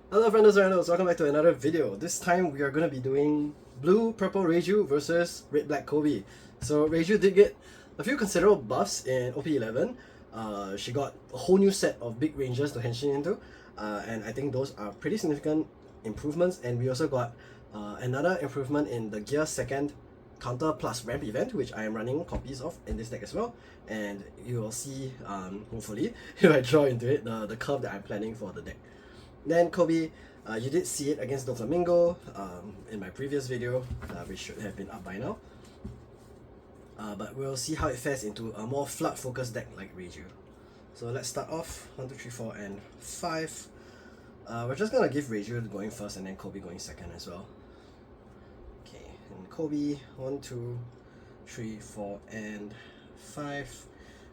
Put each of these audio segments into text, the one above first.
Hello friendos and randos, welcome back to another video. This time we are going to be doing Blue Purple Reiju versus Red Black Koby. So Reiju did get a few considerable buffs in OP11. She got a whole new set of big ranges to henshin into, and I think those are pretty significant improvements. And we also got another improvement in the Gear 2nd counter plus ramp event, which I am running copies of in this deck as well. And you will see, hopefully, if I draw into it, the curve that I'm planning for the deck. Then Koby, you did see it against Doflamingo in my previous video, which should have been up by now. But we'll see how it fares into a more flood focused deck like Reiju. So let's start off 1, 2, 3, 4, and 5. We're just gonna give Reiju going first and then Koby going second as well. Okay, and Koby 1, 2, 3, 4, and 5.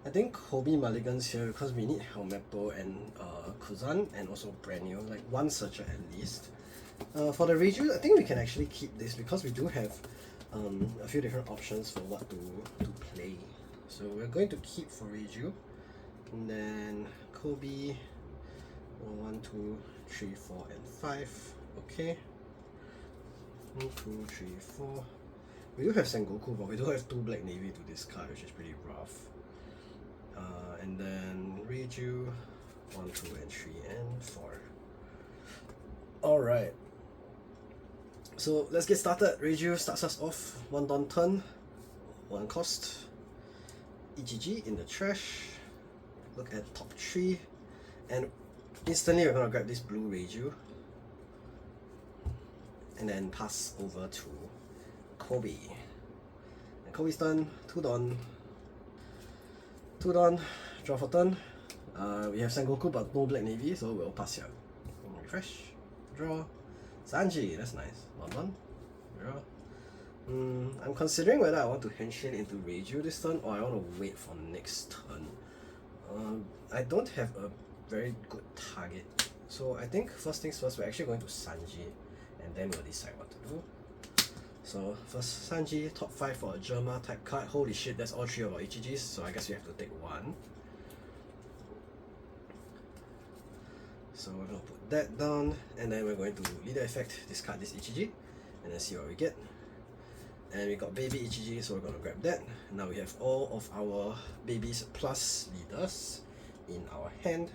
I think Koby mulligans here because we need Helmeppo and Kuzan and also brand new, like one searcher at least. For the Reiju, I think we can actually keep this because we do have a few different options for what to play. So we're going to keep for Reiju. And then Koby 1, 2, 3, 4, and 5. Okay. 1, 2, 3, 4. We do have Sengoku, but we do have 2 Black Navy to discard, which is pretty rough. And then Reiju 1, 2, and 3, and 4. Alright. So let's get started. Reiju starts us off 1 Dawn turn, 1 cost. EGG in the trash. Look at top 3. And instantly we're gonna grab this blue Reiju. And then pass over to Koby. And Koby's turn, 2 Dawn. 2 Dawn, draw for turn. We have Sengoku but no Black Navy, so we'll pass here. Refresh, draw. Sanji, that's nice. 1 1, draw. I'm considering whether I want to henshin into Reiju this turn or I want to wait for next turn. I don't have a very good target, so I think first things first, we're actually going to Sanji and then we'll decide what to do. So first Sanji, top 5 for a Germa type card. Holy shit, that's all 3 of our EGGs, so I guess we have to take 1. So we're going to put that down, and then we're going to leader effect, discard this EGG, and then see what we get. And we got baby EGG, so we're going to grab that. Now we have all of our babies plus leaders in our hand.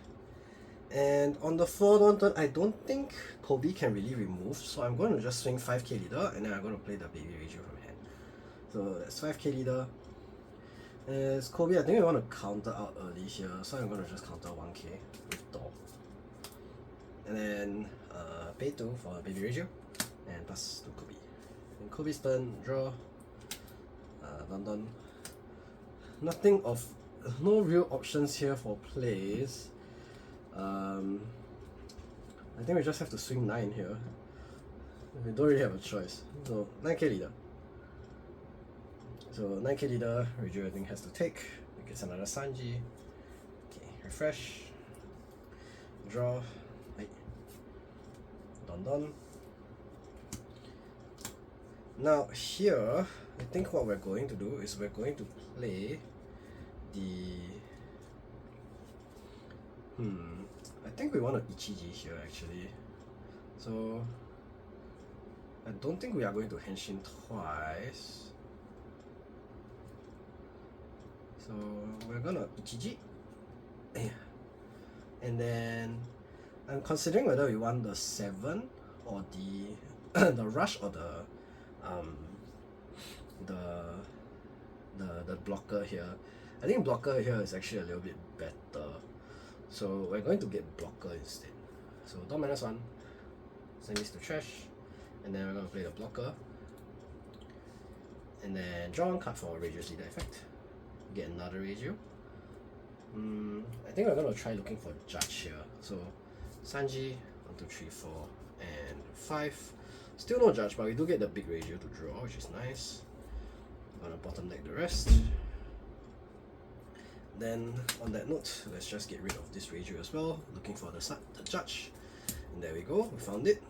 And on the 4 Dawn turn, I don't think Koby can really remove, so I'm going to just swing 5k leader and then I'm going to play the baby Reiju from hand. So that's 5k leader. As Koby, I think we want to counter out early here, so I'm going to just counter 1k with Door. And then pay 2 for baby Reiju and pass to Koby. And Koby's turn, draw. Dawn. Nothing of, no real options here for plays. I think we just have to swing 9 here. We don't really have a choice. So 9k leader. So 9k leader, Reiju I think has to take. It gets another Sanji. Okay, refresh. Draw. Right. Dawn. Now here, I think what we're going to do is we're going to play the I think we want to Ichiji here actually. So I don't think we are going to henshin twice. So we're gonna Ichiji. And then I'm considering whether we want the 7 or the the rush or the blocker here. I think blocker here is actually a little bit better. So we're going to get blocker instead. So Dawn -1, send this to trash, and then we're going to play the blocker. And then draw 1 card for Reiju's leader effect. Get another Reiju. I think we're going to try looking for Judge here. So Sanji, 1, 2, 3, 4, and 5. Still no Judge, but we do get the big Reiju to draw, which is nice. I'm going to bottom deck the rest. Then on that note, let's just get rid of this Reiju as well, looking for the Judge. And there we go, we found it.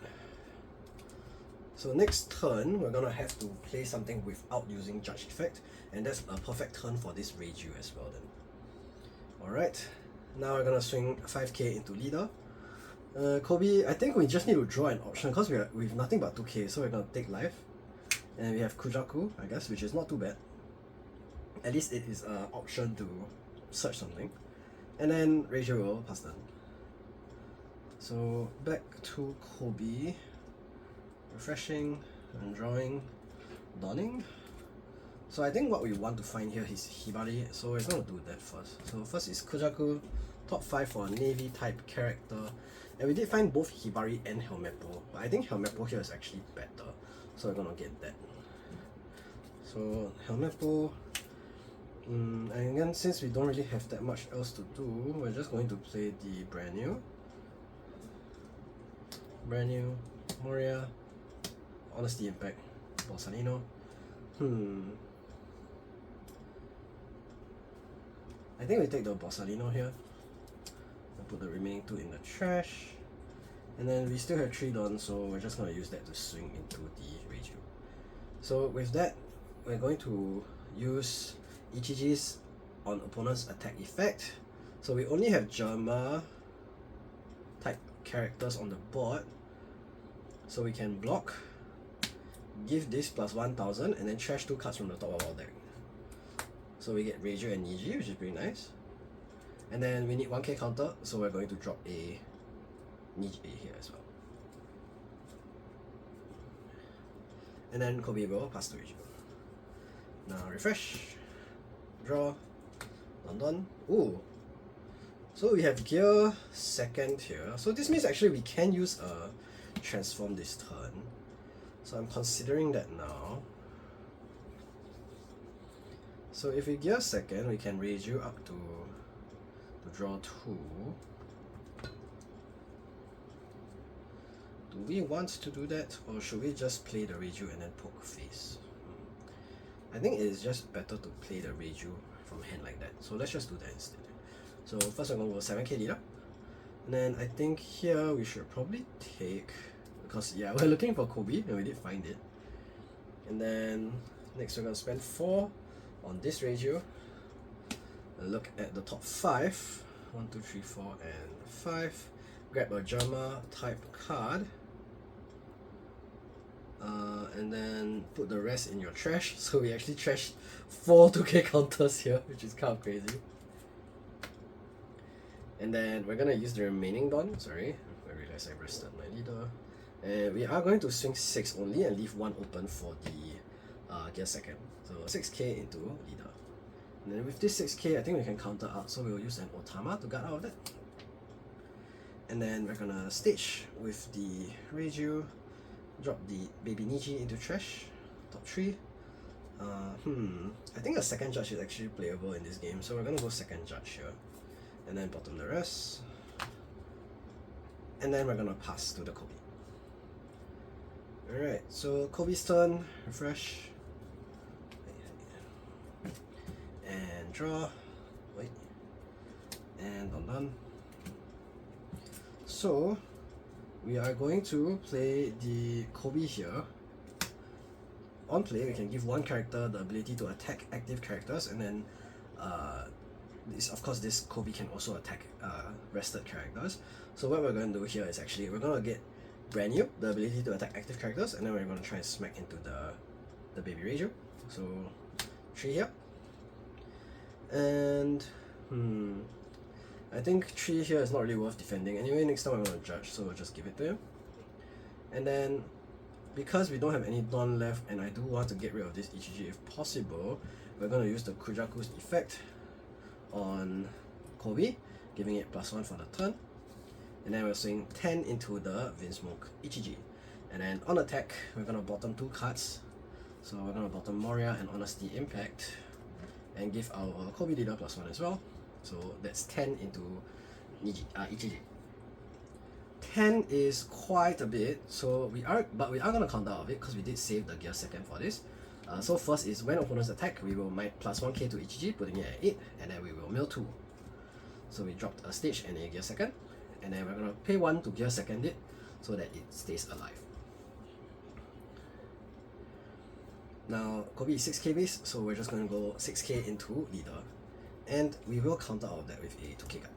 So next turn, we're gonna have to play something without using Judge effect, and that's a perfect turn for this Reiju as well then. Alright, now we're gonna swing 5k into leader. Koby, I think we just need to draw an option because we've nothing but 2k, so we're gonna take life. And we have Kujaku, I guess, which is not too bad. At least it is an option to search something. And then Reiju will pass turn. So back to Koby. Refreshing and drawing. Donning. So I think what we want to find here is Hibari, so we're going to do that first. So first is Kujaku, top 5 for a navy type character. And we did find both Hibari and Helmeppo, but I think Helmeppo here is actually better, so we're going to get that. So Helmeppo, and again, since we don't really have that much else to do, we're just going to play the brand new Moria, Honesty Impact, Borsalino. I think we take the Borsalino here and put the remaining 2 in the trash. And then we still have 3 done, so we're just going to use that to swing into the Reiju. So with that, we're going to use Ichiji's on opponent's attack effect. So we only have Germa type characters on the board, so we can block, give this plus 1000, and then trash 2 cards from the top of our deck. So we get Reiju and Niji, which is pretty nice. And then we need 1k counter, so we're going to drop a Niji here as well. And then Koby will pass to Reiju. Now refresh, draw, done. Ooh. So we have gear second here. So this means actually we can use a transform this turn. So I'm considering that now. So if we gear second, we can raise you up to draw 2. Do we want to do that, or should we just play the Reiju and then poke face? I think it is just better to play the Reiju from hand like that. So let's just do that instead. So first I'm going to go 7k leader. And then I think here we should probably take, because yeah, we're looking for Koby and we did find it. And then next we're going to spend 4 on this Reiju. Look at the top 5. 1, 2, 3, 4, and 5. Grab a Germa type card. And then put the rest in your trash. So we actually trashed 4 2k counters here, which is kind of crazy. And then we're gonna use the remaining Dawn. Sorry, I realized I rested my leader. And we are going to swing 6 only and leave 1 open for the gear second. So 6k into leader. And then with this 6k, I think we can counter out. So we'll use an Otama to guard out of that. And then we're gonna stage with the Reiju. Drop the baby Niji into trash, top 3. I think a second judge is actually playable in this game, so we're gonna go second judge here. And then bottom the rest. And then we're gonna pass to the Koby. Alright, so Koby's turn, refresh. And draw. Wait. And done. So we are going to play the Koby here. On play, we can give 1 character the ability to attack active characters, and then of course this Koby can also attack rested characters. So what we're going to do here is actually we're going to get brand new, the ability to attack active characters, and then we're going to try and smack into the baby Reiju. So 3 here. And I think 3 here is not really worth defending. Anyway, next time I'm going to judge, so we'll just give it to him. And then, because we don't have any Dawn left, and I do want to get rid of this Ichiji if possible, we're going to use the Kujaku's effect on Koby, giving it +1 for the turn. And then we'll swing 10 into the Vinsmoke Ichiji. And then on attack, we're going to bottom 2 cards. So we're going to bottom Moria and Honesty Impact, and give our Koby leader +1 as well. So that's 10 into Ichiji. 10 is quite a bit, so we are gonna count out of it because we did save the gear second for this. So first is when opponents attack, we will might +1k to Ichiji, putting it at 8, and then we will mill 2. So we dropped a stage and a gear second, and then we're gonna pay 1 to gear second it so that it stays alive. Now Koby is 6k base, so we're just gonna go 6k into leader. And we will counter out of that with a 2k card.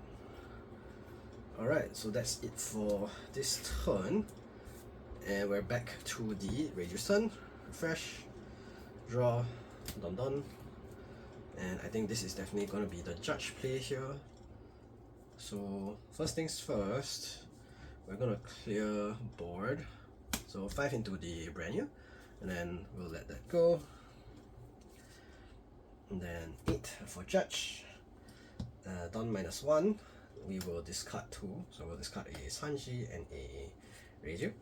Alright, so that's it for this turn. And we're back to the Reiju's turn. Refresh, draw, done. And I think this is definitely going to be the judge play here. So first things first, we're going to clear board. So 5 into the brand new, and then we'll let that go. And then 8 for judge. Don -1. We will discard 2, so we'll discard a Sanji and a Reiju.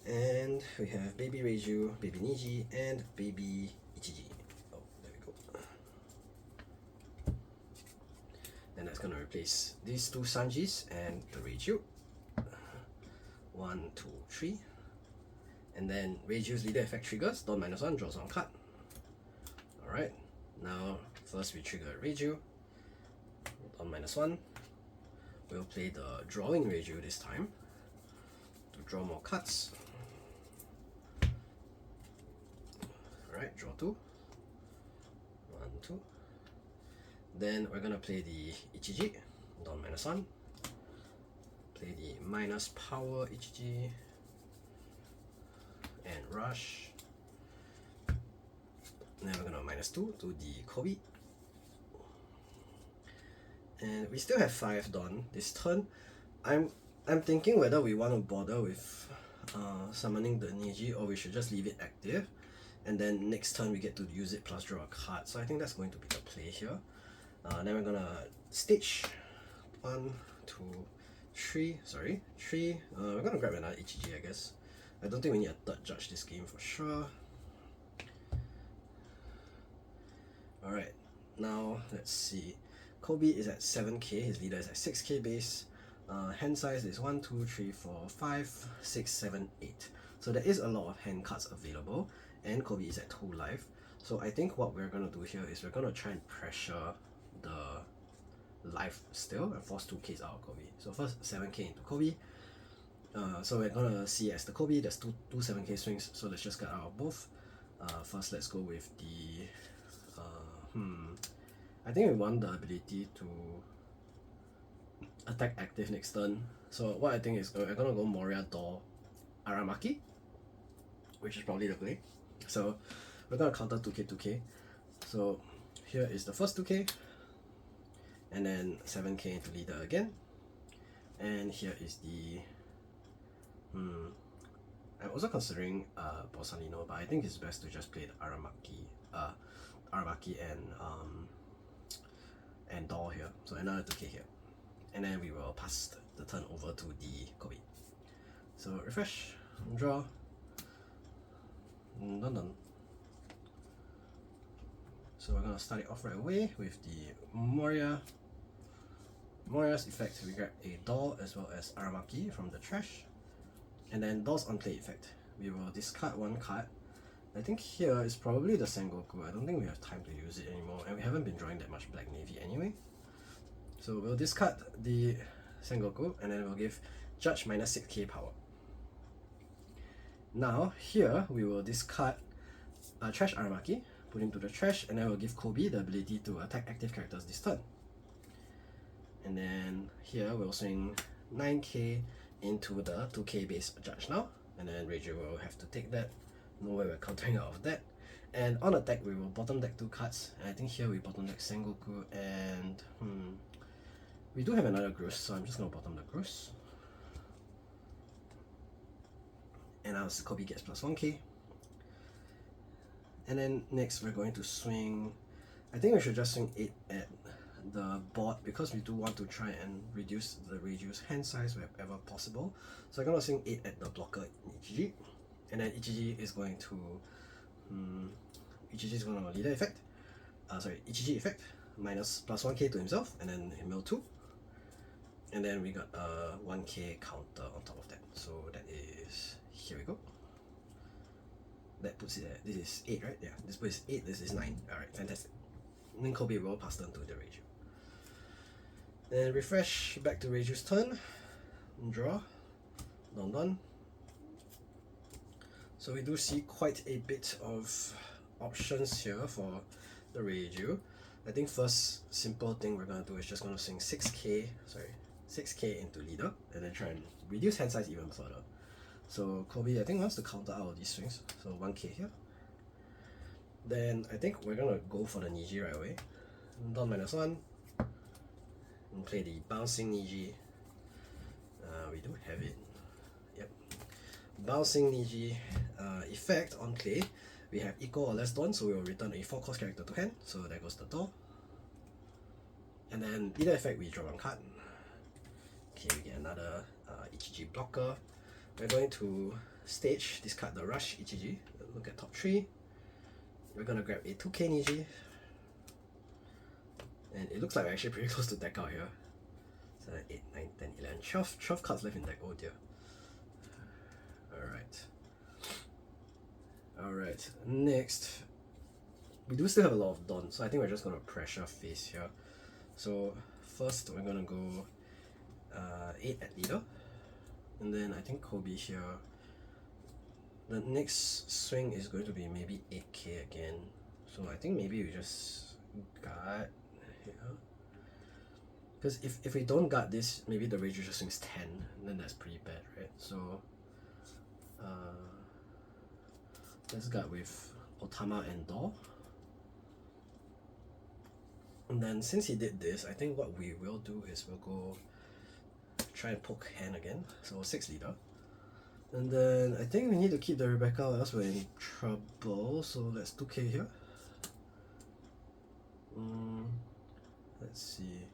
And we have Baby Reiju, Baby Niji, and Baby Ichiji. Oh, there we go. Then that's gonna replace these 2 Sanjis and the Reiju. 1, 2, 3. And then Reiju's leader effect triggers, Don -1, draws 1 card. Alright, now first we trigger Reiju, Don -1. We'll play the drawing Reiju this time to draw more cards. Alright, draw 2. 1, 2. Then we're gonna play the Ichiji, Don -1. Play the minus power Ichiji and rush. And then we're gonna -2 to the Koby. And we still have 5 Don this turn. I'm thinking whether we want to bother with summoning the Niji or we should just leave it active. And then next turn we get to use it plus draw a card. So I think that's going to be the play here. Then we're gonna stage 1, 2, 3. Sorry, 3. We're gonna grab another Ichiji, I guess. I don't think we need a third judge this game for sure. Alright, now let's see. Koby is at 7k, his leader is at 6k base. Hand size is 1, 2, 3, 4, 5, 6, 7, 8. So there is a lot of hand cards available, and Koby is at 2 life. So I think what we're gonna do here is we're gonna try and pressure the life still and force 2Ks out of Koby. So first 7k into Koby. So we're gonna see as the Koby, there's two 7k swings, so let's just get out of both. First let's go with the I think we want the ability to attack active next turn. So what I think is we're gonna go Moria Door Aramaki, which is probably the play. So we're gonna counter 2k 2k. So here is the first 2k, and then 7k into leader again. And here is the I'm also considering Borsalino, but I think it's best to just play the Aramaki and Door here. So another 2k here. And then we will pass the turn over to the Koby. So refresh, draw, done. So we're gonna start it off right away with the Moria's effect. We grab a Door as well as Aramaki from the trash. And then Door's on play effect. We will discard 1 card. I think here is probably the Sengoku. I don't think we have time to use it anymore, and we haven't been drawing that much Black Navy anyway. So we'll discard the Sengoku, and then we'll give Judge -6k power. Now here we will discard Trash Aramaki, put him to the trash, and then we'll give Koby the ability to attack active characters this turn. And then here we'll swing 9k into the 2k base Judge now, and then Reiju will have to take that. No way we're countering out of that. And on attack we will bottom deck 2 cards, and I think here we bottom deck Sengoku and we do have another Groose, so I'm just gonna bottom the Groose. And our Koby gets +1k. And then next we're going to swing, I think we should just swing 8 at the board because we do want to try and reduce the Reiju's hand size wherever possible. So I'm gonna swing 8 at the blocker Ichiji. And then Ichiji is going to leader effect. Ichiji effect +1k to himself, and then mill 2. And then we got a 1k counter on top of that. So that is, here we go. That puts it at, this is 8, right? Yeah, this puts 8, this is 9. Alright, fantastic. And then Koby will pass turn to the Reiju. Then refresh back to Reiju's turn. Draw. Done. So we do see quite a bit of options here for the Reiju. I think first simple thing we're gonna do is just gonna swing 6k into leader, and then try and reduce hand size even further. So Koby, I think, wants to counter out of these swings, so 1k here. Then I think we're gonna go for the Niji right away. Don -1, and play the bouncing Niji. We do have it. Yep. Bouncing Niji effect on play. We have equal or less Don, so we will return a 4-cost character to hand. So there goes the door. And then leader effect, we draw 1 card. Okay, we get another Ichiji blocker. We're going to stage, discard the Rush Ichiji. Look at top 3. We're gonna grab a 2k Niji. And it looks like we're actually pretty close to deck out here. So 8, 9, 10, 11, 12 cards left in deck, oh dear. Alright, next. We do still have a lot of Dawn, so I think we're just gonna pressure face here. So first we're gonna go 8 at leader. And then I think Koby here. The next swing is going to be maybe 8k again. So I think maybe we just guard here. Because if we don't guard this, maybe the Reiju just swings 10, and then that's pretty bad, right? So let's guard with Otama and Door. And then since he did this, I think what we will do is we'll go try and poke hand again. So 6 leader. And then I think we need to keep the Rebecca or else we're in trouble. So let's 2k here. Let's see.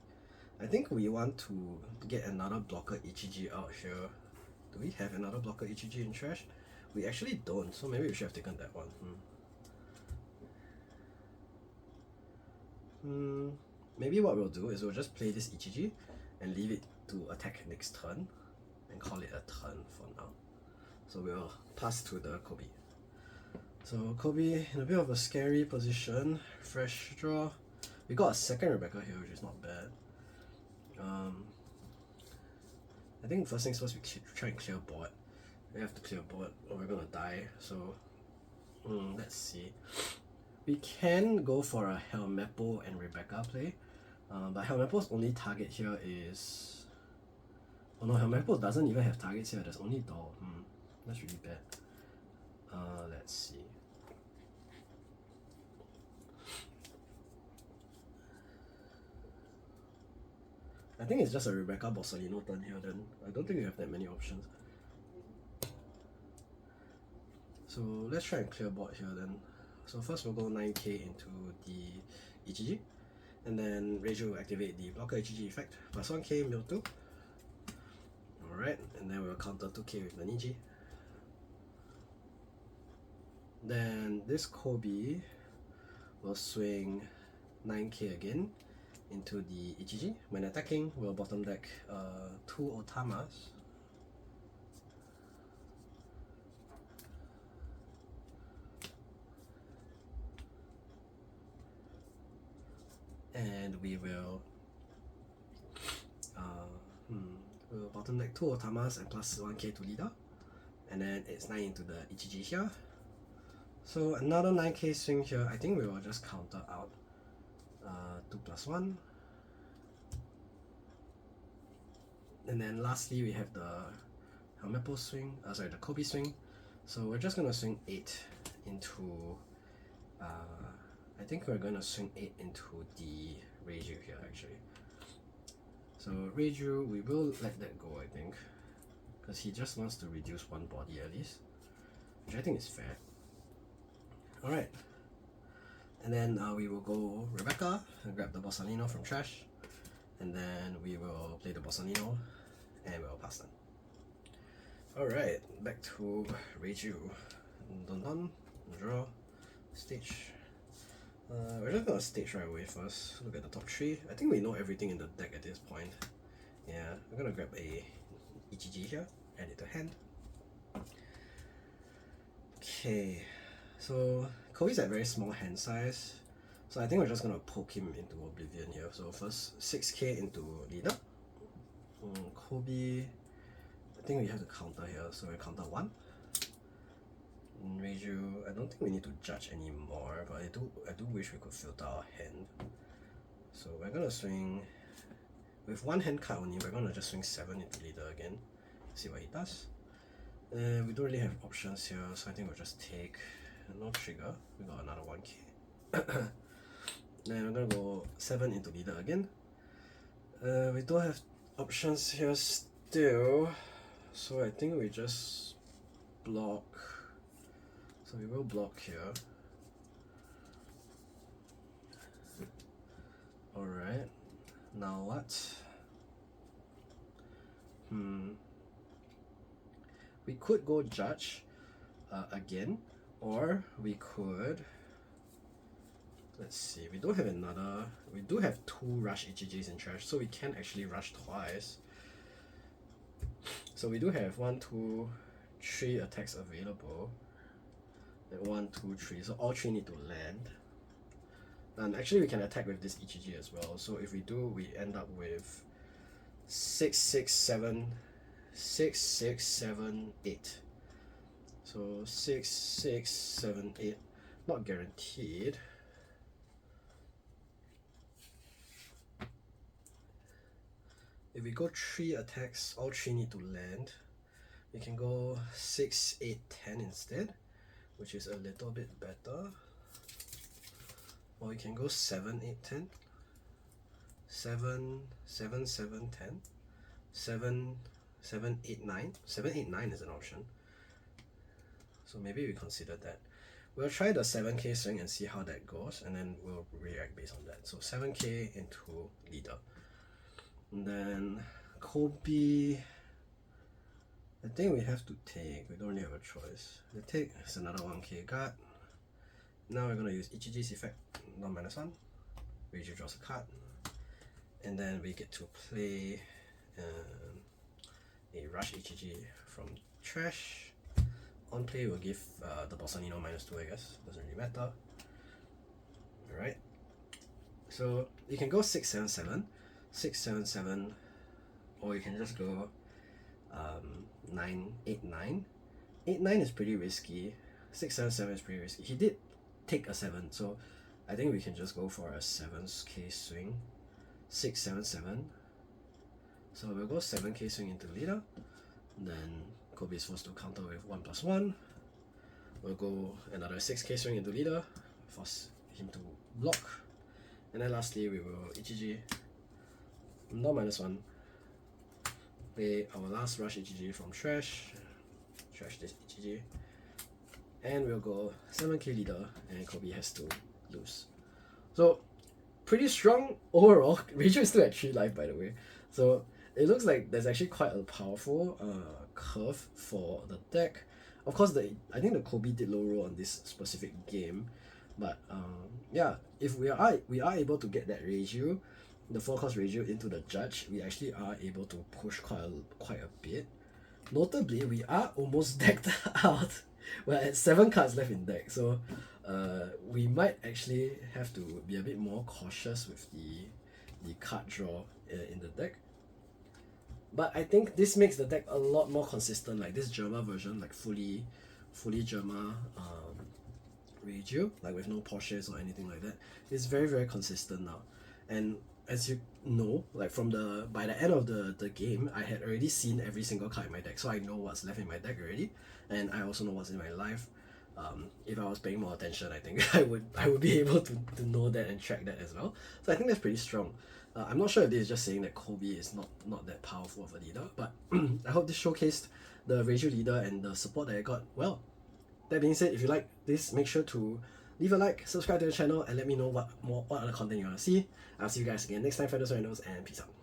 I think we want to get another blocker Ichiji out here. Do we have another blocker Ichiji in trash? We actually don't, so maybe we should have taken that one. Maybe what we'll do is we'll just play this Ichiji and leave it to attack next turn and call it a turn for now. So we'll pass to the Koby. So Koby in a bit of a scary position. Fresh draw. We got a second Rebecca here, which is not bad. I think first things first, we try and clear board. We have to clear board or we're gonna die. So let's see. We can go for a Helmeppo and Rebecca play, but Helmeppo's only target here is... Oh no, Helmeppo doesn't even have targets here, there's only Doll. That's really bad. Let's see. I think it's just a Rebecca Borsalino turn here then. I don't think we have that many options. So let's try and clear board here then. So first we'll go 9k into the Ichiji. And then Reiju will activate the blocker Ichiji effect. Plus 1k, mill 2. Alright, and then we'll counter 2k with the Niji. Then this Koby will swing 9k again into the Ichiji. When attacking, we'll bottom deck 2 Otamas. And we will we'll bottom deck 2 Otamas and plus 1k to leader. And then it's 9 into the Ichiji here. So another 9k swing here. I think we will just counter out 2 plus 1. And then lastly we have the Helmeppo swing, the Koby swing. So we're just gonna swing 8 into I think we're gonna swing 8 into the Reiju here actually. So Reiju, we will let that go I think, because he just wants to reduce one body at least, which I think is fair. Alright, and then we will go Rebecca and grab the Borsalino from trash, and then we will play the Borsalino and we'll pass them. Alright, back to Reiju. Dun, draw, stage. We're just gonna stage right away first. Look at the top 3. I think we know everything in the deck at this point. Yeah, we're gonna grab a Ichiji here, add it to hand. Okay, so Koby's at very small hand size, so I think we're just gonna poke him into oblivion here. So first 6k into leader. Koby, I think we have to counter here, so we counter 1. Reiju, I don't think we need to judge anymore, but I do wish we could filter our hand. So we're gonna swing with one hand card only. We're gonna just swing 7 into leader again. See what he does. And we don't really have options here, so I think we'll just take no trigger. We got another 1k. Then we're gonna go 7 into leader again. We don't have options here still, so I think we just block. So we will block here. Alright, now what? We could go judge again, or we could, let's see, we don't have another, we do have 2 rush EGGs in trash, so we can actually rush twice. So we do have 1, 2, 3 attacks available, and 1, 2, 3, so all 3 need to land. And actually we can attack with this EGG as well, so if we do, we end up with 6, 6, 7, 6, 6, 7, 8. So 6, 6, 7, 8, not guaranteed. If we go 3 attacks, all 3 need to land. We can go 6, 8, 10 instead, which is a little bit better. Or we can go 7, 8, 10. 7, 7, 7, 10. 7, 7, 8, 9. 7, 8, 9 is an option. So maybe we consider that. We'll try the 7k swing and see how that goes, and then we'll react based on that. So 7k into leader. And then Koby, I think we have to take, we don't really have a choice. The take is another 1k guard. Now we're gonna use Ichiji's effect, non -1. Reiju draws a card. And then we get to play a rush Ichiji from trash. On play we'll give the Bossanino -2, I guess, doesn't really matter. Alright. So you can go 6, 7, 7. 6, 7, 7, or you can just go 9, 8, 9. 8, 9 is pretty risky. 6, 7, 7 is pretty risky. He did take a 7, so I think we can just go for a 7k swing. 6, 7, 7. So we'll go 7k swing into leader. Then Koby is forced to counter with 1 + 1. We'll go another 6k swing into leader, force him to block. And then lastly we will Ichiji no -1. Play our last rush EGG from trash. Trash this EGG. And we'll go 7k leader, and Koby has to lose. So pretty strong overall. Reiju is still at 3 life, by the way. So it looks like there's actually quite a powerful curve for the deck. Of course, I think the Koby did low roll on this specific game, but yeah, if we are able to get that Reiju, the 4-cost Reiju into the judge, we actually are able to push quite a bit. Notably, we are almost decked out. We're at 7 cards left in deck, so we might actually have to be a bit more cautious with the card draw in the deck. But I think this makes the deck a lot more consistent. Like this Germa version, like fully Germa Reiju, like with no Porsches or anything like that, is very, very consistent now. And as you know, like by the end of the game, I had already seen every single card in my deck, so I know what's left in my deck already, and I also know what's in my life. If I was paying more attention, I think I would be able to know that and track that as well. So I think that's pretty strong. I'm not sure if this is just saying that Koby is not that powerful of a leader, but I hope this showcased the Reiju leader and the support that I got well. That being said, if you like this, make sure to leave a like, subscribe to the channel, and let me know what other content you want to see. I'll see you guys again next time, friendos, and peace out.